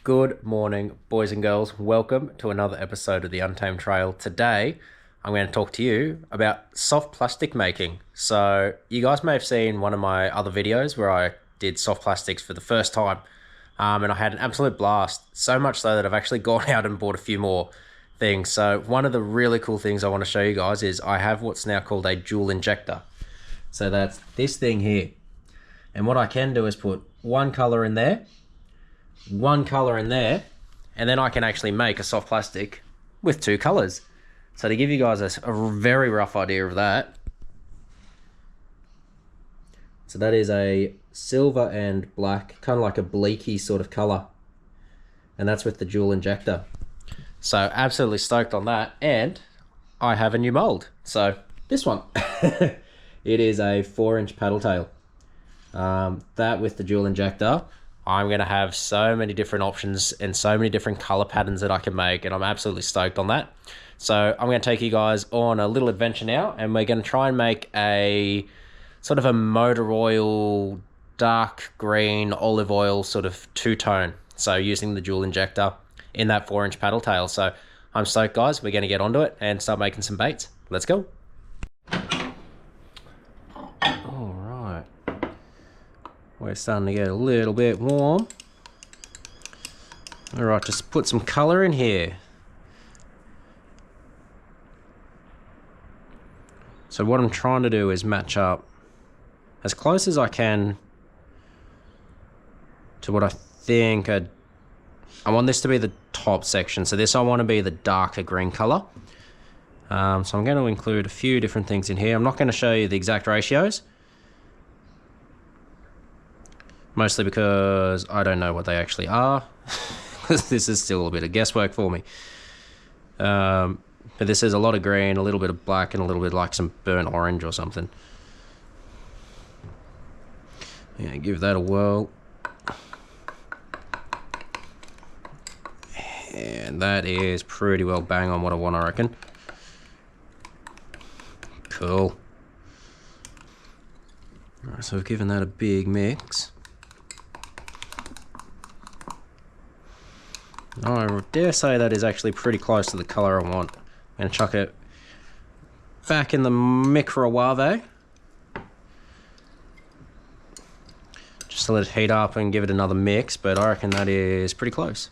Good morning, boys and girls. Welcome to another episode of the Untamed Trail. Today, I'm going to talk to you about soft plastic making. So, you guys may have seen one of my other videos where I did soft plastics for the first time, and I had an absolute blast. So much so that I've actually gone out and bought a few more things. So, one of the really cool things I want to show you guys is I have what's now called a dual injector. So, that's this thing here. And what I can do is put one color in there, one color in there, and then I can actually make a soft plastic with two colors. So to give you guys a very rough idea of that, so that is a silver and black, kind of like a bleaky sort of color, and that's with the dual injector. So absolutely stoked on that. And I have a new mold, so this one it is a 4-inch paddle tail. That with the dual injector, I'm going to have so many different options and so many different color patterns that I can make, and I'm absolutely stoked on that. So I'm going to take you guys on a little adventure now, and we're going to try and make a sort of a motor oil, dark green, olive oil sort of two-tone. So using the dual injector in that 4-inch paddle tail. So I'm stoked, guys. We're going to get onto it and start making some baits. Let's go. We're starting to get a little bit warm. Alright, just put some colour in here. So what I'm trying to do is match up as close as I can to what I think I want this to be the top section. So this I want to be the darker green colour. So I'm going to include a few different things in here. I'm not going to show you the exact ratios, mostly because I don't know what they actually are. This is still a bit of guesswork for me. But this is a lot of green, a little bit of black, and a little bit like some burnt orange or something. Yeah, give that a whirl. And that is pretty well bang on what I want, I reckon. Cool. Alright, so we've given that a big mix. I dare say that is actually pretty close to the colour I want. I'm going to chuck it back in the microwave, just to let it heat up and give it another mix, but I reckon that is pretty close.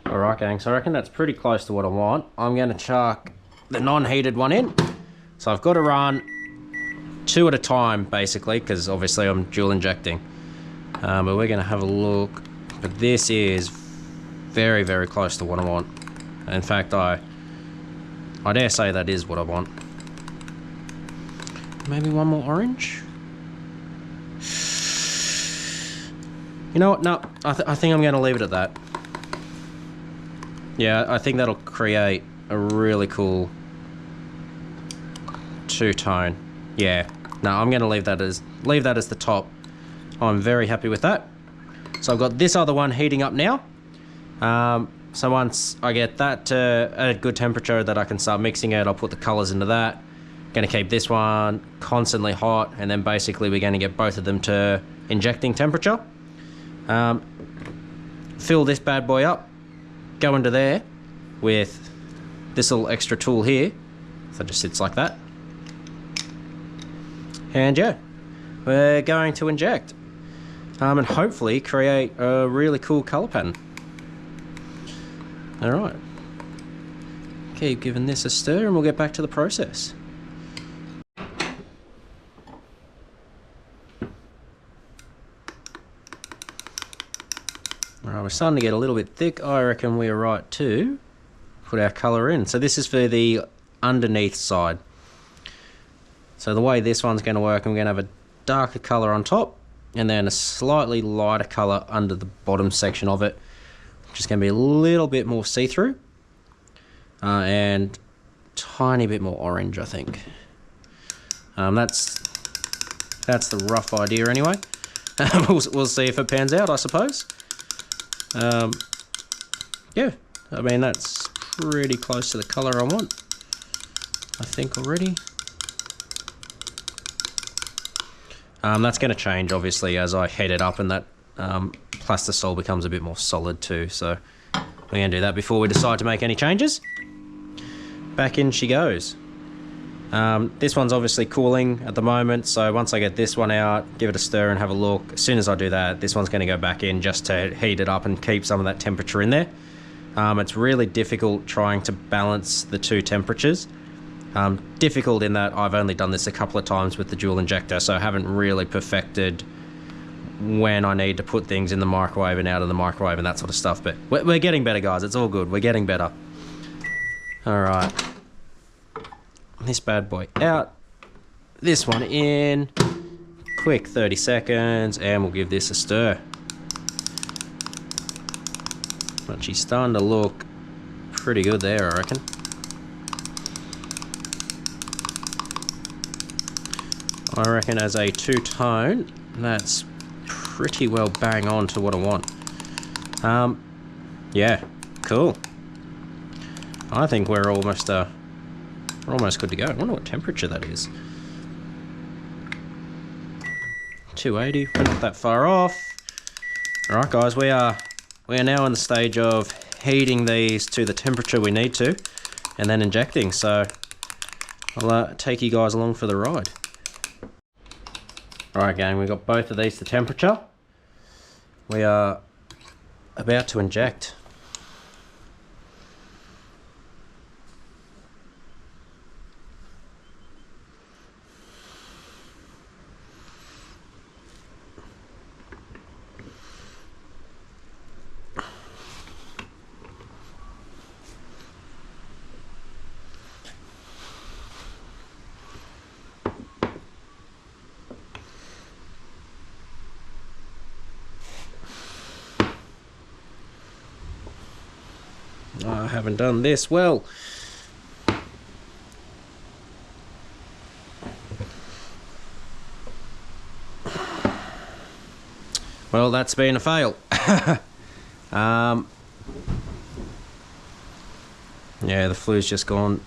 Alright gang, so I reckon that's pretty close to what I want. I'm going to chuck the non-heated one in. So I've got to run 2 at a time basically, because obviously I'm dual injecting. But we're going to have a look. But this is very, very close to what I want. In fact, I dare say that is what I want. Maybe one more orange? You know what? No, I think I'm going to leave it at that. Yeah, I think that'll create a really cool two-tone. Yeah. No, I'm going to leave that as the top. I'm very happy with that. So I've got this other one heating up now. So once I get that to a good temperature that I can start mixing it, I'll put the colors into that. Going to keep this one constantly hot, and then basically we're going to get both of them to injecting temperature. Fill this bad boy up, go into there with this little extra tool here. So it just sits like that. And yeah, we're going to inject. And hopefully create a really cool color pattern. Alright. Keep giving this a stir and we'll get back to the process. Alright, we're starting to get a little bit thick. I reckon we're right to put our color in. So this is for the underneath side. So the way this one's going to work, I'm going to have a darker color on top, and then a slightly lighter colour under the bottom section of it, which is going to be a little bit more see-through, and tiny bit more orange, I think. That's the rough idea anyway. We'll see if it pans out, I suppose. Yeah, I mean that's pretty close to the colour I want, I think already. That's going to change obviously as I heat it up, and that plastisol becomes a bit more solid too. So we're going to do that before we decide to make any changes. Back in she goes. This one's obviously cooling at the moment, so once I get this one out, give it a stir and have a look. As soon as I do that, this one's going to go back in just to heat it up and keep some of that temperature in there. It's really difficult trying to balance the two temperatures. Difficult in that I've only done this a couple of times with the dual injector, so I haven't really perfected when I need to put things in the microwave and out of the microwave and that sort of stuff. But we're getting better, guys. It's all good. We're getting better. All right. This bad boy out. This one in. Quick 30 seconds, and we'll give this a stir. But she's starting to look pretty good there, I reckon. I reckon as a two-tone, that's pretty well bang on to what I want. Yeah, cool. I think we're almost good to go. I wonder what temperature that is. 280. We're not that far off. All right, guys, we are now in the stage of heating these to the temperature we need to, and then injecting. So I'll take you guys along for the ride. All right, gang, we've got both of these to temperature. We are about to inject. I haven't done this well. Well, that's been a fail. Yeah, the flu's just gone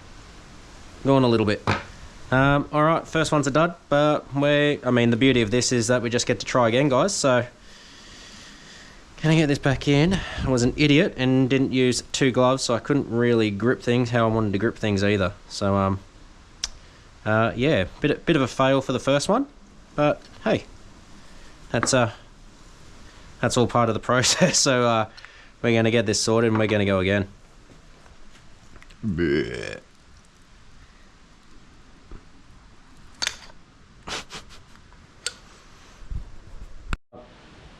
a little bit. All right, first one's a dud, but I mean, the beauty of this is that we just get to try again, guys. So, can I get this back in? I was an idiot and didn't use two gloves, so I couldn't really grip things how I wanted to grip things either. So, yeah, bit of a fail for the first one, but hey, that's all part of the process. So, we're going to get this sorted and we're going to go again. Blech.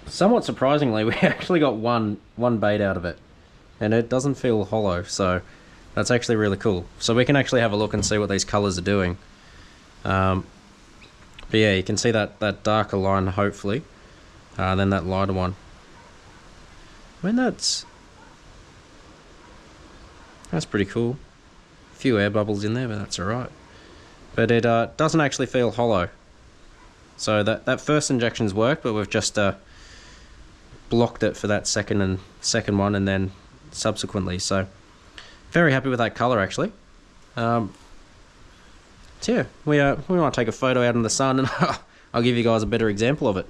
Somewhat surprisingly, we actually got one bait out of it, and it doesn't feel hollow, so that's actually really cool. So we can actually have a look and see what these colors are doing. But yeah, you can see that darker line, hopefully, then that lighter one. I mean, that's pretty cool. A few air bubbles in there, but that's alright. But it doesn't actually feel hollow. So that first injection's worked, but we've just blocked it for that second one, and then subsequently. So very happy with that color, actually. So yeah, we want to take a photo out in the sun, and I'll give you guys a better example of it.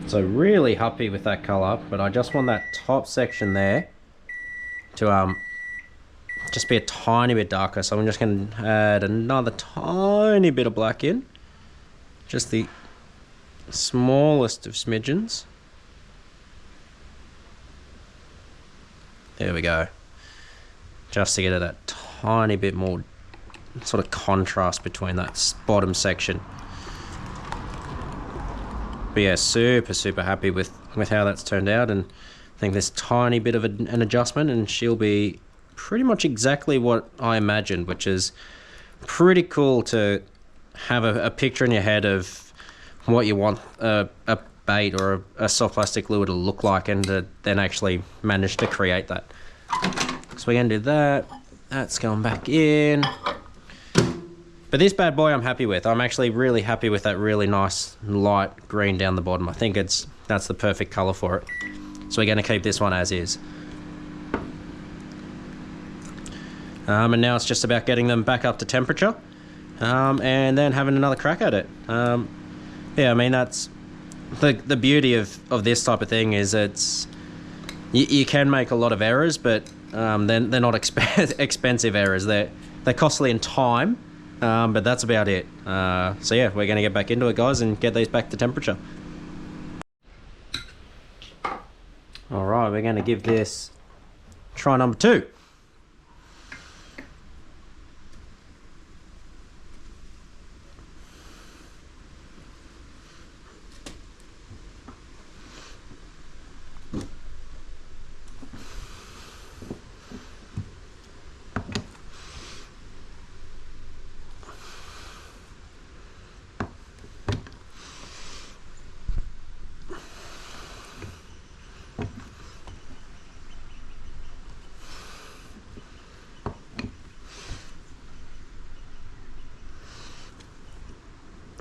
So really happy with that color, but I just want that top section there to just be a tiny bit darker. So I'm just going to add another tiny bit of black in. Just the smallest of smidgens. There we go. Just to get that tiny bit more sort of contrast between that bottom section. But yeah, super happy with how that's turned out, and I think there's a tiny bit of an adjustment and she'll be pretty much exactly what I imagined, which is pretty cool to have a picture in your head of what you want a bait or a soft plastic lure to look like, and to then actually manage to create that. So we're going to do that. That's going back in. But this bad boy I'm happy with. I'm actually really happy with that really nice light green down the bottom. I think that's the perfect colour for it. So we're going to keep this one as is. And now it's just about getting them back up to temperature, and then having another crack at it. Yeah, I mean, that's the beauty of this type of thing, is you can make a lot of errors, but then they're not expensive errors. They're costly in time, but that's about it. So yeah, we're going to get back into it, guys, and get these back to temperature. All right, we're going to give this try number 2.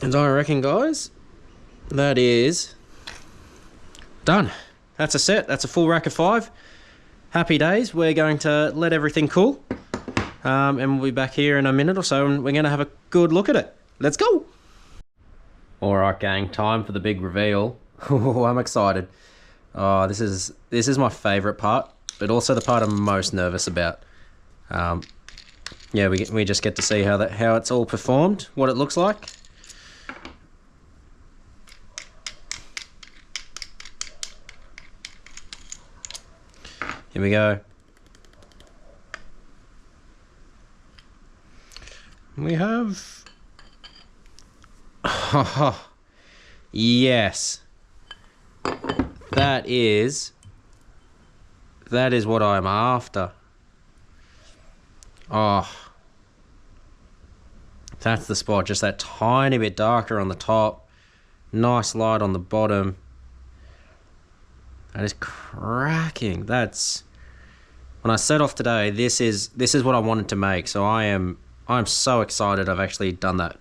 And I reckon, guys, that is done. That's a set. That's a full rack of 5. Happy days. We're going to let everything cool, and we'll be back here in a minute or so, and we're going to have a good look at it. Let's go. All right, gang, time for the big reveal. Oh, I'm excited. Oh, this is my favorite part, but also the part I'm most nervous about. Yeah, we just get to see how it's all performed, what it looks like. Here we go. We have... Oh, yes. That is what I'm after. Oh. That's the spot. Just that tiny bit darker on the top. Nice light on the bottom. That is cracking. That's... When I set off today, this is what I wanted to make. So I'm so excited I've actually done that.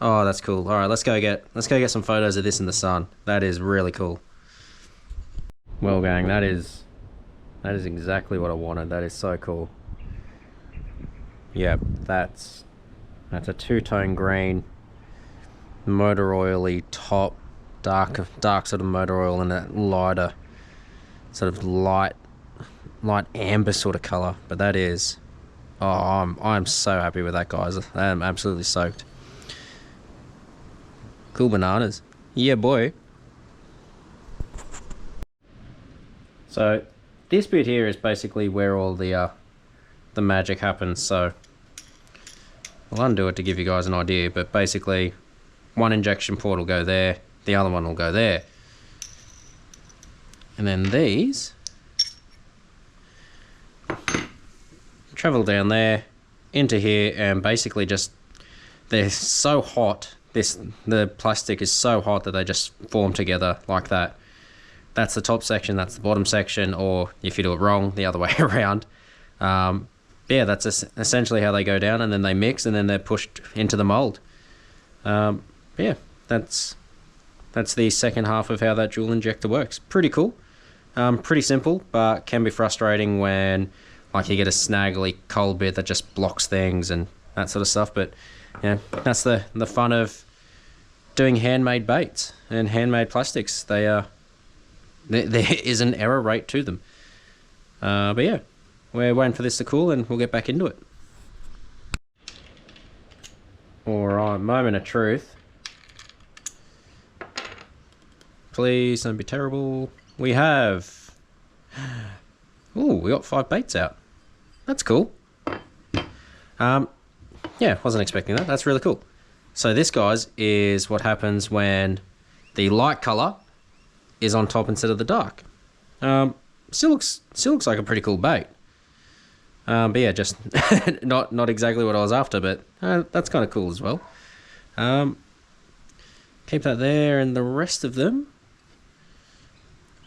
Oh, that's cool. All right, let's go get some photos of this in the sun. That is really cool. Well, gang, that is exactly what I wanted. That is so cool. Yep, that's a two-tone green, motor oily top, dark sort of motor oil, and that lighter sort of light amber sort of color. But that is, oh, I'm so happy with that, guys. I'm absolutely soaked. Cool bananas. Yeah, boy. So this bit here is basically where all the magic happens. So I'll undo it to give you guys an idea, but basically one injection port will go there, the other one will go there, and then these travel down there into here, and basically just, they're so hot, the plastic is so hot that they just form together like that. That's the top section, that's the bottom section, or if you do it wrong, the other way around. Yeah, that's essentially how they go down, and then they mix, and then they're pushed into the mold. Yeah, that's the second half of how that dual injector works. Pretty cool. Pretty simple, but can be frustrating when, like, you get a snaggly cold bit that just blocks things and that sort of stuff. But yeah, that's the fun of doing handmade baits and handmade plastics. There is an error rate to them. But yeah, we're waiting for this to cool, and we'll get back into it. Alright, moment of truth. Please don't be terrible. We have... Ooh, we got 5 baits out. That's cool. Yeah, wasn't expecting that. That's really cool. So this, guys, is what happens when the light colour is on top instead of the dark. Still looks like a pretty cool bait. But yeah, just not exactly what I was after, but that's kind of cool as well. Keep that there, and the rest of them,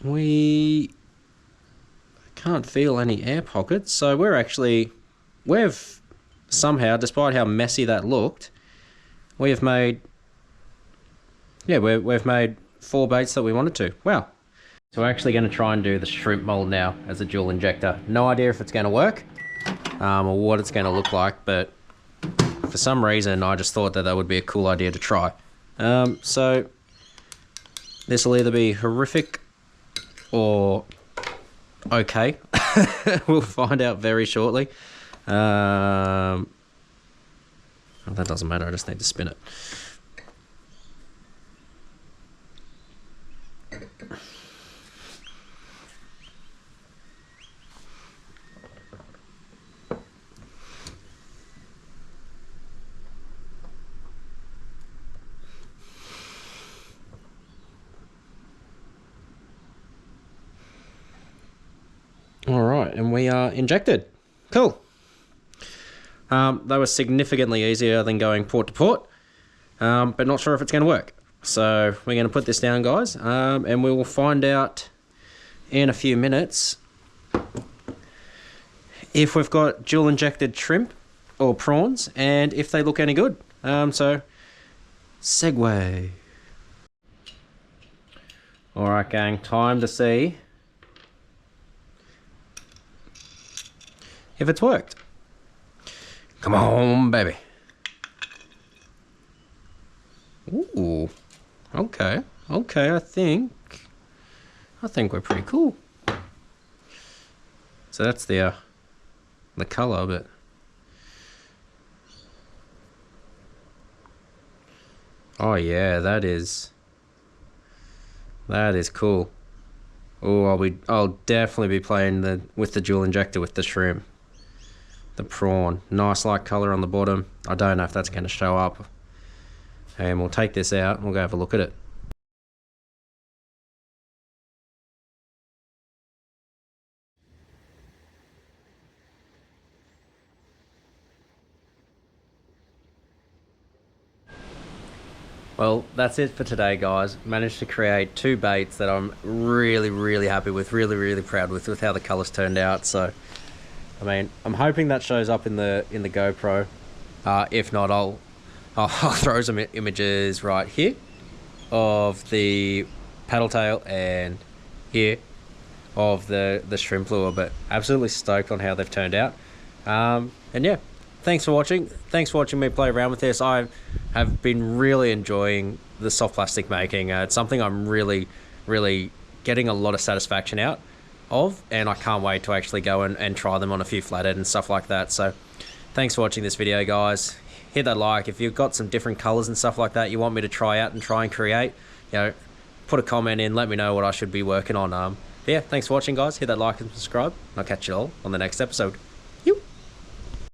we can't feel any air pockets, so we've somehow, despite how messy that looked, we've made 4 baits that we wanted to. Wow. So we're actually going to try and do the shrimp mold now as a dual injector. No idea if it's going to work. or what it's going to look like, but for some reason I just thought that that would be a cool idea to try. So this will either be horrific or okay. We'll find out very shortly. That doesn't matter, I just need to spin it. All right, and we are injected. Cool. That was significantly easier than going port to port, but not sure if it's going to work. So we're going to put this down, guys, and we will find out in a few minutes if we've got dual injected shrimp or prawns and if they look any good. So segue. All right, gang, time to see if it's worked. Come on, baby. Ooh. Okay. Okay, I think we're pretty cool. So that's the color, but oh yeah, that is cool. Oh, I'll definitely be playing with the dual injector with the shrimp. The prawn, nice light color on the bottom. I don't know if that's going to show up. And we'll take this out and we'll go have a look at it. Well, that's it for today, guys. Managed to create 2 baits that I'm really, really happy with, really proud with how the colors turned out. So I mean, I'm hoping that shows up in the GoPro. If not, I'll throw some images right here of the paddle tail and here of the shrimp lure. But absolutely stoked on how they've turned out. And yeah, thanks for watching. Thanks for watching me play around with this. I have been really enjoying the soft plastic making. It's something I'm really getting a lot of satisfaction out of, and I can't wait to actually go and try them on a few flathead and stuff like that. So thanks for watching this video, guys. Hit that like. If you've got some different colors and stuff like that you want me to try out and try and create, you know, put a comment in, let me know what I should be working on. Yeah, thanks for watching, guys. Hit that like and subscribe. I'll catch you all on the next episode.